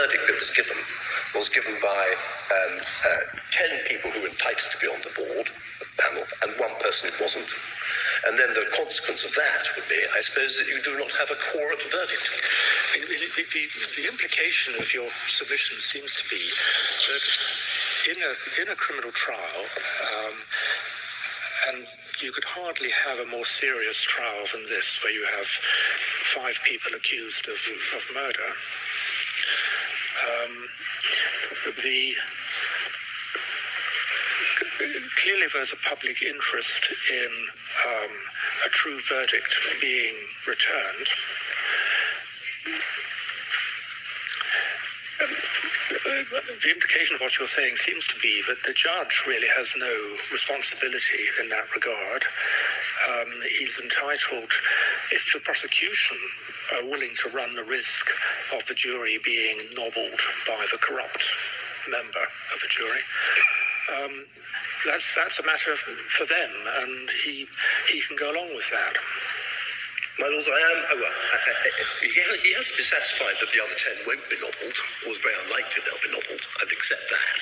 verdict that was given by 10 people who were entitled to be on the board, the panel, and one person who wasn't. And then the consequence of that would be, I suppose, that you do not have a quorate verdict. The implication of your submission seems to be that in a criminal trial, and you could hardly have a more serious trial than this, where you have 5 people accused of murder. Clearly there's a public interest in a true verdict being returned. The implication of what you're saying seems to be that the judge really has no responsibility in that regard. He's entitled, if the prosecution are willing to run the risk of the jury being nobbled by the corrupt member of a jury, that's a matter for them, and he can go along with that. My lords, he has to be satisfied that the other 10 won't be nobbled, or it's very unlikely they'll be nobbled. I'd accept that.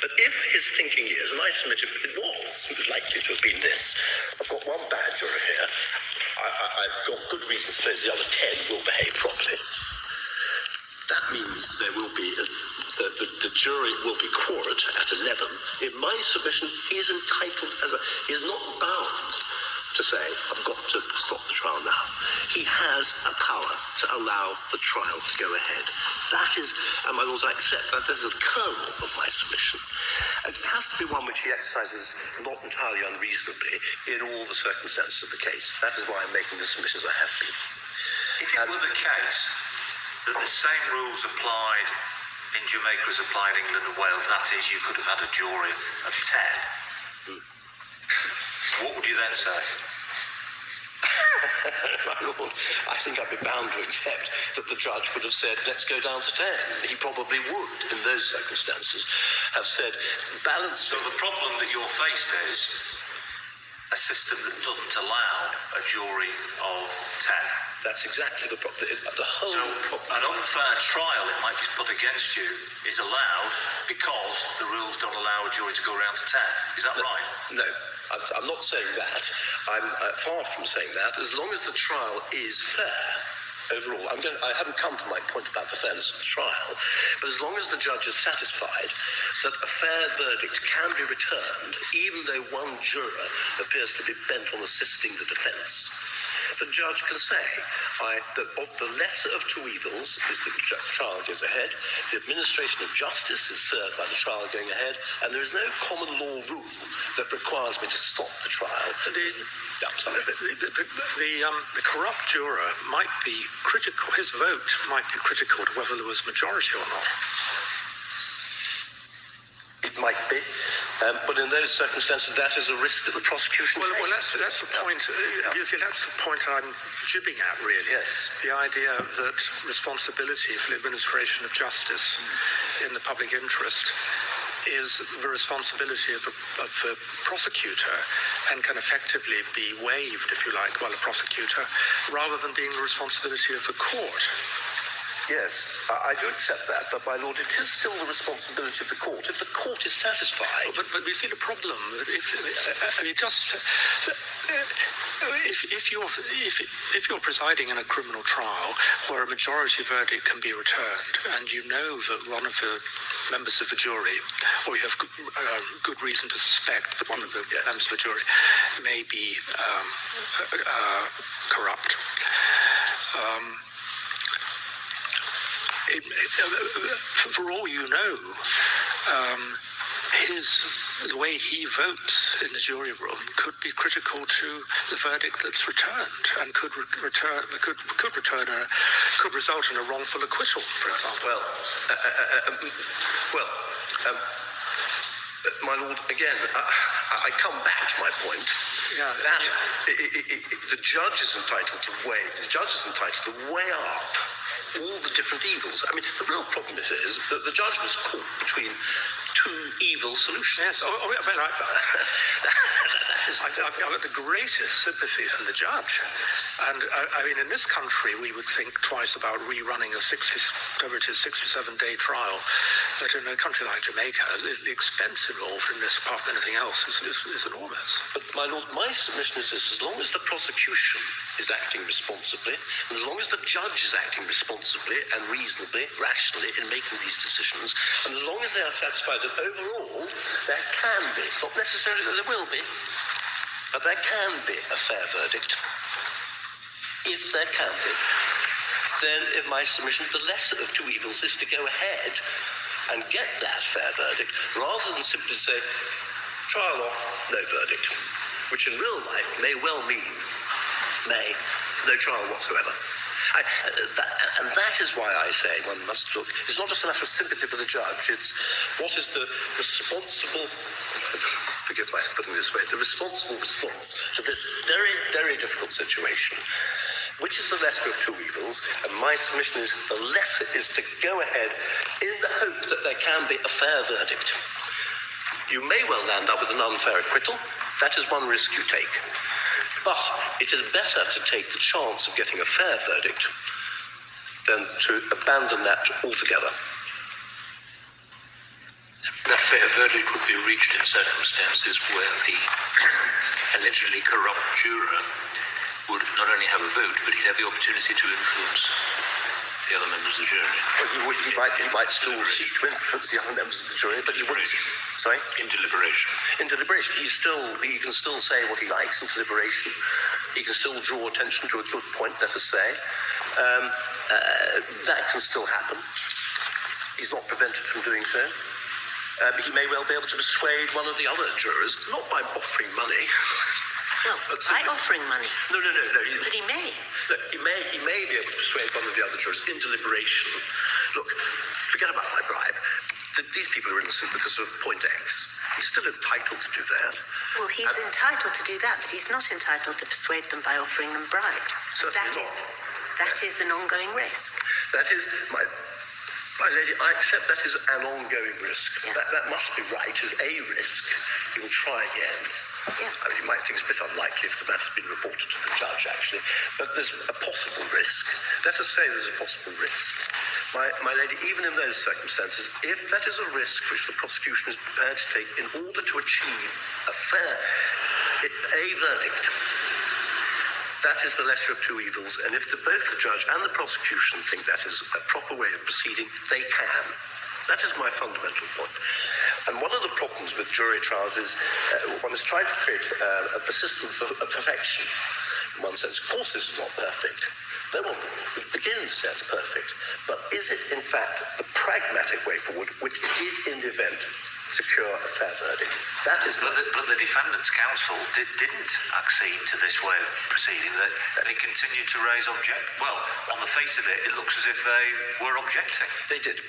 But if his thinking is, and I submit it was likely to have been this, I've got one bad juror here, I've got good reason to suppose the other 10 will behave properly. That means there will be, the jury will be quorate at 11. In my submission, he is entitled, he is not bound to say, I've got to stop the trial now. He has a power to allow the trial to go ahead. That is, and my lords, I accept that this is the kernel of my submission. It has to be one which he exercises not entirely unreasonably in all the circumstances of the case. That is why I'm making the submission as I have been. If it were the case that the same rules applied in Jamaica as applied in England and Wales, that is, you could have had a jury of 10, what would you then say? My lord, I think I'd be bound to accept that the judge would have said, let's go down to 10. He probably would, in those circumstances, have said, balance. So the problem that you're faced is a system that doesn't allow a jury of 10. That's exactly the problem. The whole problem. An unfair trial, it might be put against you, is allowed because the rules don't allow a jury to go around to 10. Is that right? No. I'm not saying that. I'm far from saying that. As long as the trial is fair, overall, I haven't come to my point about the fairness of the trial, but as long as the judge is satisfied that a fair verdict can be returned, even though one juror appears to be bent on assisting the defence, the judge can say that of the lesser of two evils is that the trial goes ahead, the administration of justice is served by the trial going ahead, and there is no common law rule that requires me to stop the trial. The corrupt juror might be critical, his vote might be critical to whether there was majority or not. It might be, but in those circumstances, that is a risk that the prosecution takes. Well, that's the point. You see, that's the point I'm jibbing at, really. Yes. The idea that responsibility for the administration of justice in the public interest is the responsibility of the prosecutor and can effectively be waived, if you like, by the prosecutor, rather than being the responsibility of the court. Yes, I do accept that, but my lord, it is still the responsibility of the court. If the court is satisfied... But we see the problem. If you're presiding in a criminal trial where a majority verdict can be returned, and you know that one of the members of the jury, or you have good reason to suspect that one of the members of the jury may be corrupt, for all you know, the way he votes in the jury room could be critical to the verdict that's returned, and could result in a wrongful acquittal, for example. My lord, again, I come back to my point. Yeah. That the judge is entitled to weigh. The judge is entitled to weigh up all the different evils. I mean, the real problem is that the judge was caught between two-evil solution. Yes, I've got the greatest sympathy for the judge. And I mean, in this country, we would think twice about rerunning a 67-day trial. But in a country like Jamaica, the expense involved in this, apart from anything else, is enormous. But, my lord, my submission is this: as long as the prosecution is acting responsibly, and as long as the judge is acting responsibly and reasonably, rationally in making these decisions, and as long as they are satisfied that overall there can be, not necessarily that there will be, but there can be a fair verdict, if there can be, then in my submission, the lesser of two evils is to go ahead and get that fair verdict, rather than simply say, trial off, no verdict, which in real life may well mean no trial whatsoever. And that is why I say one must look. It's not just a matter of sympathy for the judge. It's what is the responsible, forgive my putting it this way, the responsible response to this very, very difficult situation. Which is the lesser of two evils? And my submission is the lesser is to go ahead in the hope that there can be a fair verdict. You may well land up with an unfair acquittal. That is one risk you take. But it is better to take the chance of getting a fair verdict than to abandon that altogether. That fair verdict would be reached in circumstances where the allegedly corrupt juror would not only have a vote, but he'd have the opportunity to influence the other members of the jury. Well, he might still seek to influence the other members of the jury, but he wouldn't. Sorry? In deliberation. In deliberation, he can still say what he likes in deliberation. He can still draw attention to a good point, let us say. That can still happen. He's not prevented from doing so. He may well be able to persuade one of the other jurors, not by offering money. Well, by offering money. No. But he may. Look, he may be able to persuade one of the other jurors in deliberation. Look, forget about my bribe. These people are innocent because of point X. He's still entitled to do that. Well, he's entitled to do that, but he's not entitled to persuade them by offering them bribes. That is an ongoing risk. That is, my lady, I accept that is an ongoing risk. Yeah. That must be right, is a risk. He will try again. Yeah. I mean, you might think it's a bit unlikely if the matter's been reported to the judge, actually. But there's a possible risk. Let us say there's a possible risk. My lady, even in those circumstances, if that is a risk which the prosecution is prepared to take in order to achieve a verdict, that is the lesser of two evils. And if both the judge and the prosecution think that is a proper way of proceeding, they can. That is my fundamental point. And one of the problems with jury trials is one is trying to create a system of perfection. In one sense, of course, this is not perfect. No one would begin to say it's perfect. But is it, in fact, the pragmatic way forward, which did, in the event, secure a fair verdict? That is. But the defendant's counsel didn't accede to this way of proceeding. They continued to raise Well, on the face of it, it looks as if they were objecting. They did.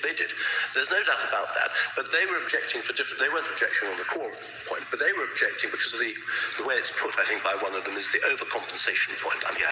There's no doubt about that. But they were objecting for different. They weren't objecting on the core point, but they were objecting because of the way it's put. I think by one of them is the overcompensation point. I mean,